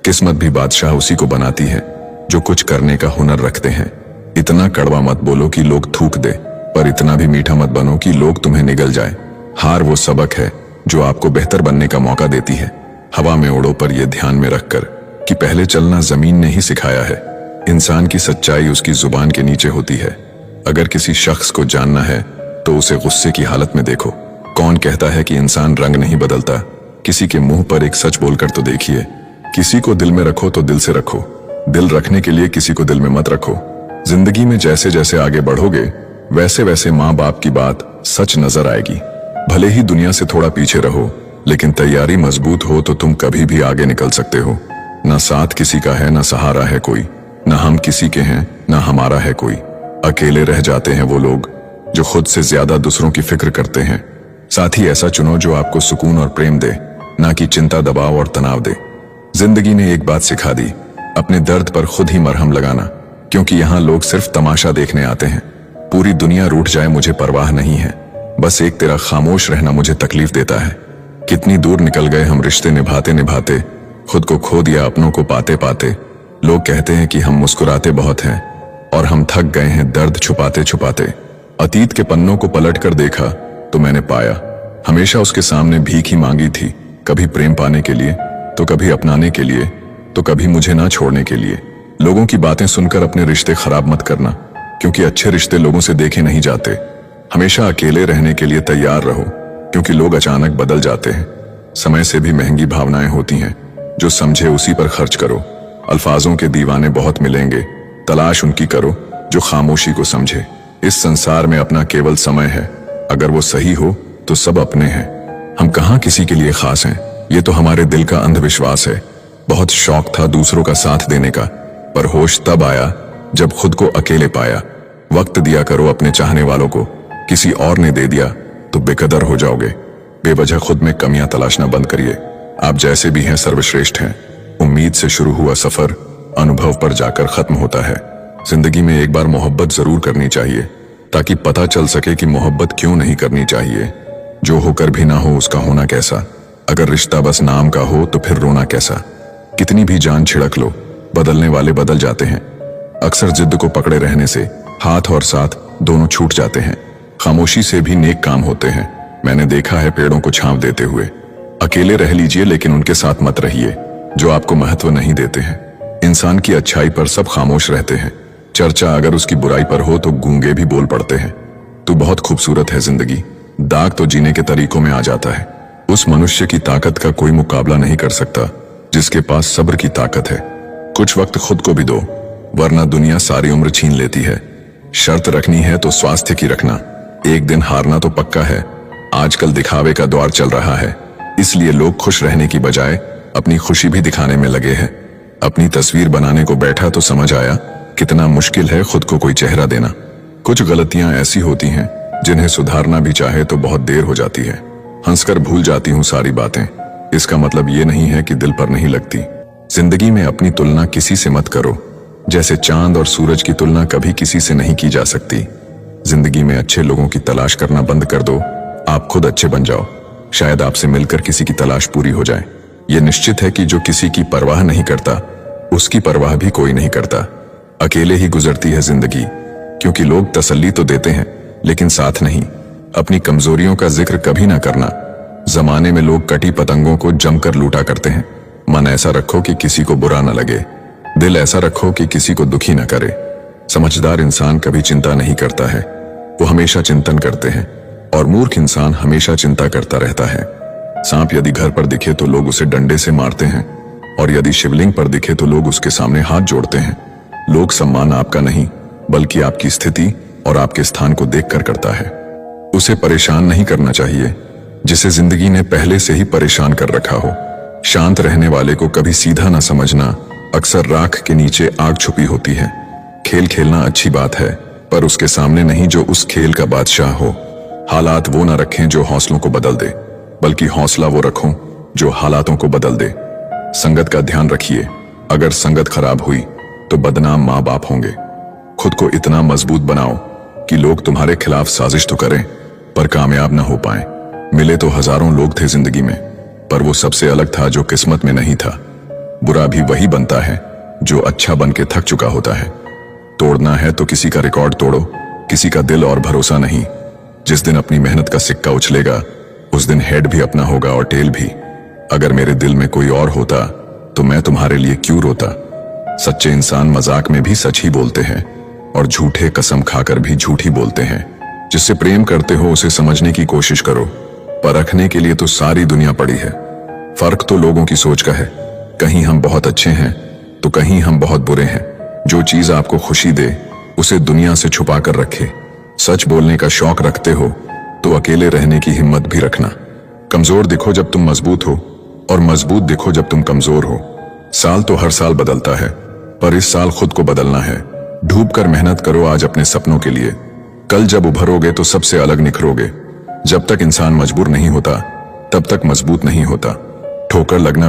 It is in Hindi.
किस्मत भी बादशाह उसी को बनाती है जो कुछ करने का हुनर रखते हैं। इतना कड़वा मत बोलो कि लोग थूक दे, पर इतना भी मीठा मत बनो कि लोग तुम्हें निगल जाए। हार वो सबक है जो आपको बेहतर बनने का मौका देती है। हवा में उड़ो, पर यह ध्यान में रखकर कि पहले चलना जमीन ने ही सिखाया है। इंसान की सच्चाई उसकी जुबान के नीचे होती है। अगर किसी शख्स को जानना है तो उसे गुस्से की हालत में देखो। कौन कहता है कि इंसान रंग नहीं बदलता? किसी के मुंह पर एक सच बोलकर तो देखिए। किसी को दिल में रखो तो दिल से रखो। दिल रखने के लिए किसी को दिल में मत रखो। जिंदगी में जैसे जैसे आगे बढ़ोगे वैसे वैसे माँ बाप की बात सच नजर आएगी। भले ही दुनिया से थोड़ा पीछे रहो, लेकिन तैयारी मजबूत हो तो तुम कभी भी आगे निकल सकते हो। न साथ किसी का है, न सहारा है कोई, न हम किसी के हैं, न हमारा है कोई। अकेले रह जाते हैं वो लोग जो खुद से ज्यादा दूसरों की फिक्र करते हैं। साथी ऐसा चुनो जो आपको सुकून और प्रेम दे, ना कि चिंता, दबाव और तनाव दे। जिंदगी ने एक बात सिखा दी, अपने दर्द पर खुद ही मरहम लगाना, क्योंकि यहाँ लोग सिर्फ तमाशा देखने आते हैं। पूरी दुनिया रूठ जाए मुझे परवाह नहीं है, बस एक तेरा खामोश रहना मुझे तकलीफ देता है। कितनी दूर निकल गए हम रिश्ते निभाते निभाते, खुद को खो दिया अपनों को पाते पाते। लोग कहते हैं कि हम मुस्कुराते बहुत हैं, और हम थक गए हैं दर्द छुपाते छुपाते। अतीत के पन्नों को पलट कर देखा तो मैंने पाया, हमेशा उसके सामने भीख ही मांगी थी। कभी प्रेम पाने के लिए, तो कभी अपनाने के लिए, तो कभी मुझे ना छोड़ने के लिए। लोगों की बातें सुनकर अपने रिश्ते खराब मत करना, क्योंकि अच्छे रिश्ते लोगों से देखे नहीं जाते। हमेशा अकेले रहने के लिए तैयार रहो, क्योंकि लोग अचानक बदल जाते हैं। समय से भी महंगी भावनाएं होती हैं, जो समझे उसी पर खर्च करो। अल्फाजों के दीवाने बहुत मिलेंगे, तलाश उनकी करो जो खामोशी को समझे। इस संसार में अपना केवल समय है, अगर वो सही हो तो सब अपने हैं। हम कहाँ किसी के लिए खास हैं, ये तो हमारे दिल का अंधविश्वास है। बहुत शौक था दूसरों का साथ देने का, पर होश तब आया जब खुद को अकेले पाया। वक्त दिया करो अपने चाहने वालों को, किसी और ने दे दिया तो बेकदर हो जाओगे। बेवजह खुद में कमियां तलाशना बंद करिए। आप जैसे भी हैं सर्वश्रेष्ठ हैं। उम्मीद से शुरू हुआ सफर अनुभव पर जाकर खत्म होता है। जिंदगी में एक बार मोहब्बत जरूर करनी चाहिए, ताकि पता चल सके कि मोहब्बत क्यों नहीं करनी चाहिए। जो होकर भी ना हो उसका होना कैसा। अगर रिश्ता बस नाम का हो तो फिर रोना कैसा। कितनी भी जान छिड़क लो, बदलने वाले बदल जाते हैं। अक्सर जिद को पकड़े रहने से हाथ और साथ दोनों छूट जाते हैं। खामोशी से भी नेक काम होते हैं। मैंने देखा है पेड़ों को छांव देते हुए। अकेले रह लीजिए, लेकिन उनके साथ मत रहिए जो आपको महत्व नहीं देते हैं। इंसान की अच्छाई पर सब खामोश रहते हैं। चर्चा अगर उसकी बुराई पर हो तो गूंगे भी बोल पड़ते हैं। तू बहुत खूबसूरत है जिंदगी, दाग तो जीने के तरीकों में आ जाता है। उस मनुष्य की ताकत का कोई मुकाबला नहीं कर सकता जिसके पास सब्र की ताकत है। कुछ वक्त खुद को भी दो, वरना दुनिया सारी उम्र छीन लेती है। शर्त रखनी है तो स्वास्थ्य की रखना। एक दिन हारना तो पक्का है। आजकल दिखावे का दौर चल रहा है, इसलिए लोग खुश रहने की बजाय अपनी खुशी भी दिखाने में लगे हैं। अपनी तस्वीर बनाने को बैठा तो समझ आया कितना मुश्किल है खुद को कोई चेहरा देना। कुछ गलतियां ऐसी होती हैं जिन्हें सुधारना भी चाहे तो बहुत देर हो जाती है। हंसकर भूल जाती हूँ सारी बातें, इसका मतलब ये नहीं है कि दिल पर नहीं लगती। जिंदगी में अपनी तुलना किसी से मत करो, जैसे चांद और सूरज की तुलना कभी किसी से नहीं की जा सकती। जिंदगी में अच्छे लोगों की तलाश करना बंद कर दो, आप खुद अच्छे बन जाओ। शायद आपसे मिलकर किसी की तलाश पूरी हो जाए। ये निश्चित है कि जो किसी की परवाह नहीं करता उसकी परवाह भी कोई नहीं करता। अकेले ही गुजरती है जिंदगी, क्योंकि लोग तसल्ली तो देते हैं लेकिन साथ नहीं। अपनी कमजोरियों का जिक्र कभी ना करना। जमाने में लोग कटी पतंगों को जमकर लूटा करते हैं। मन ऐसा रखो कि किसी को बुरा न लगे, दिल ऐसा रखो कि किसी को दुखी न करे। समझदार इंसान कभी चिंता नहीं करता है, वो हमेशा चिंतन करते हैं, और मूर्ख इंसान हमेशा चिंता करता रहता है। सांप यदि घर पर दिखे तो लोग उसे डंडे से मारते हैं, और यदि शिवलिंग पर दिखे तो लोग उसके सामने हाथ जोड़ते हैं। लोग सम्मान आपका नहीं, बल्कि आपकी स्थिति और आपके स्थान को देखकर करता है। उसे परेशान नहीं करना चाहिए जिसे जिंदगी ने पहले से ही परेशान कर रखा हो। शांत रहने वाले को कभी सीधा न समझना, अक्सर राख के नीचे आग छुपी होती है। खेल खेलना अच्छी बात है, पर उसके सामने नहीं जो उस खेल का बादशाह हो। हालात वो न रखें जो हौसलों को बदल दे, बल्कि हौसला वो रखो जो हालातों को बदल दे। संगत का ध्यान रखिए, अगर संगत खराब हुई तो बदनाम माँ बाप होंगे। खुद को इतना मजबूत बनाओ कि लोग तुम्हारे खिलाफ साजिश तो करें पर कामयाब न हो पाए। मिले तो हजारों लोग थे जिंदगी में, पर वो सबसे अलग था जो किस्मत में नहीं था। बुरा भी वही बनता है जो अच्छा बन के थक चुका होता है। तोड़ना है तो किसी का रिकॉर्ड तोड़ो, किसी का दिल और भरोसा नहीं। जिस दिन अपनी मेहनत का सिक्का उछलेगा उस दिन हेड भी अपना होगा और टेल भी। अगर मेरे दिल में कोई और होता तो मैं तुम्हारे लिए क्यों रोता। सच्चे इंसान मजाक में भी सच ही बोलते हैं और झूठे कसम खाकर भी झूठ ही बोलते हैं। जिससे प्रेम करते हो उसे समझने की कोशिश करो, परखने के लिए तो सारी दुनिया पड़ी है। फर्क तो लोगों की सोच का है, कहीं हम बहुत अच्छे हैं तो कहीं हम बहुत बुरे हैं। जो चीज आपको खुशी दे उसे दुनिया से छुपा कर रखे। सच बोलने का शौक रखते हो तो अकेले रहने की हिम्मत भी रखना। कमजोर दिखो जब तुम मजबूत हो और मजबूत दिखो जब तुम कमजोर हो। साल तो हर साल बदलता है पर इस साल खुद को बदलना है। डूब कर मेहनत करो आज अपने सपनों के लिए, कल जब उभरोगे तो सबसे अलग निखरोगे। जब तक इंसान मजबूर नहीं होता तब तक मजबूत नहीं होता। ठोकर लगना